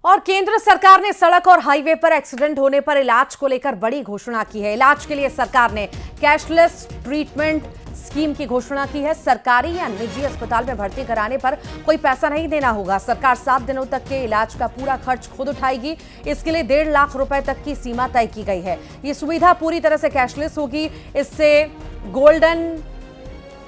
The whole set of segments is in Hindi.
और केंद्र सरकार ने सड़क और हाईवे पर एक्सीडेंट होने पर इलाज को लेकर बड़ी घोषणा की है। इलाज के लिए सरकार ने कैशलेस ट्रीटमेंट स्कीम की घोषणा की है। सरकारी या निजी अस्पताल में भर्ती कराने पर कोई पैसा नहीं देना होगा। सरकार 7 दिनों तक के इलाज का पूरा खर्च खुद उठाएगी। इसके लिए 1.5 लाख रुपए तक की सीमा तय की गई है। ये सुविधा पूरी तरह से कैशलेस होगी। इससे गोल्डन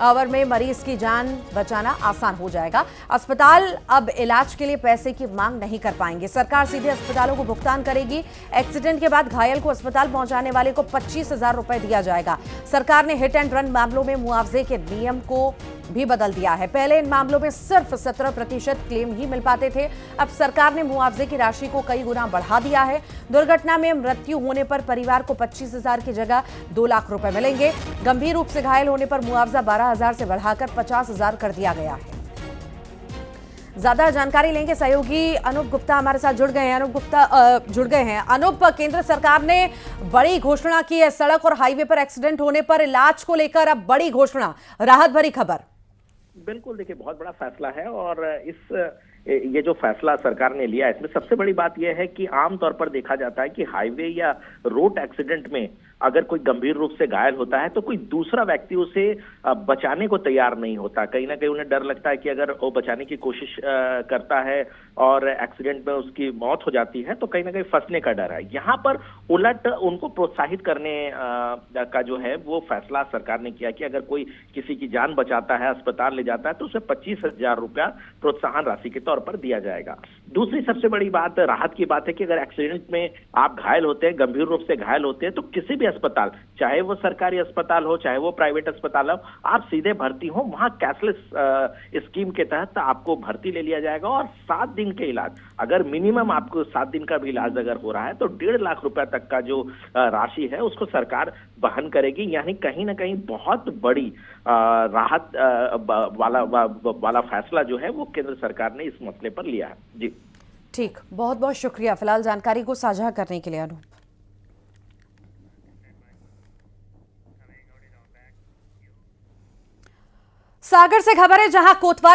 आवर में मरीज की जान बचाना आसान हो जाएगा। अस्पताल अब इलाज के लिए पैसे की मांग नहीं कर पाएंगे। सरकार सीधे अस्पतालों को भुगतान करेगी। एक्सीडेंट के बाद घायल को अस्पताल पहुंचाने वाले को 25,000 रुपए दिया जाएगा। सरकार ने हिट एंड रन मामलों में मुआवजे के नियम को भी बदल दिया है। पहले इन मामलों में सिर्फ 17% क्लेम ही मिल पाते थे। अब सरकार ने मुआवजे की राशि को कई गुना बढ़ा दिया है। दुर्घटना में मृत्यु होने पर परिवार को 25,000 की जगह 2 लाख रुपए मिलेंगे। गंभीर रूप से घायल होने पर मुआवजा 12,000 से बढ़ाकर 50,000 कर दिया गया है। ज्यादा जानकारी लेंगे, सहयोगी अनूप गुप्ता हमारे साथ जुड़ गए हैं। जुड़ गए हैं। अनूप, केंद्र सरकार ने बड़ी घोषणा की है। सड़क और हाईवे पर एक्सीडेंट होने पर इलाज को लेकर अब बड़ी घोषणा, राहत भरी खबर। बिल्कुल, देखिए बहुत बड़ा फैसला है और ये जो फैसला सरकार ने लिया है इसमें सबसे बड़ी बात यह है कि आमतौर पर देखा जाता है कि हाईवे या रोड एक्सीडेंट में अगर कोई गंभीर रूप से घायल होता है तो कोई दूसरा व्यक्ति उसे बचाने को तैयार नहीं होता। कहीं ना कहीं उन्हें डर लगता है कि अगर वो बचाने की कोशिश करता है और एक्सीडेंट में उसकी मौत हो जाती है तो कहीं ना कहीं फंसने का डर है। यहाँ पर उलट उनको प्रोत्साहित करने का जो है वो फैसला सरकार ने किया कि अगर कोई किसी की जान बचाता है, अस्पताल ले जाता है तो उसे 25,000 रुपया प्रोत्साहन राशि के तौर पर दिया जाएगा। दूसरी सबसे बड़ी बात, राहत की बात है कि अगर एक्सीडेंट में आप घायल होते हैं, गंभीर रूप से घायल होते हैं तो किसी भी अस्पताल, चाहे वो सरकारी अस्पताल हो चाहे वो प्राइवेट अस्पताल हो, आप सीधे भर्ती हो, वहां कैशलेस स्कीम के तहत आपको भर्ती ले लिया जाएगा और 7 दिन के इलाज, अगर मिनिमम आपको 7 दिन का भी इलाज अगर हो रहा है तो 1.5 लाख रुपए तक का जो राशि है उसको सरकार वहन करेगी। यानी कहीं ना कहीं बहुत बड़ी राहत वाला फैसला जो है वो केंद्र सरकार ने इस मसले पर लिया है। जी ठीक, बहुत बहुत शुक्रिया फिलहाल जानकारी को साझा करने के लिए अनूप। सागर से खबर है, जहां कोतवाल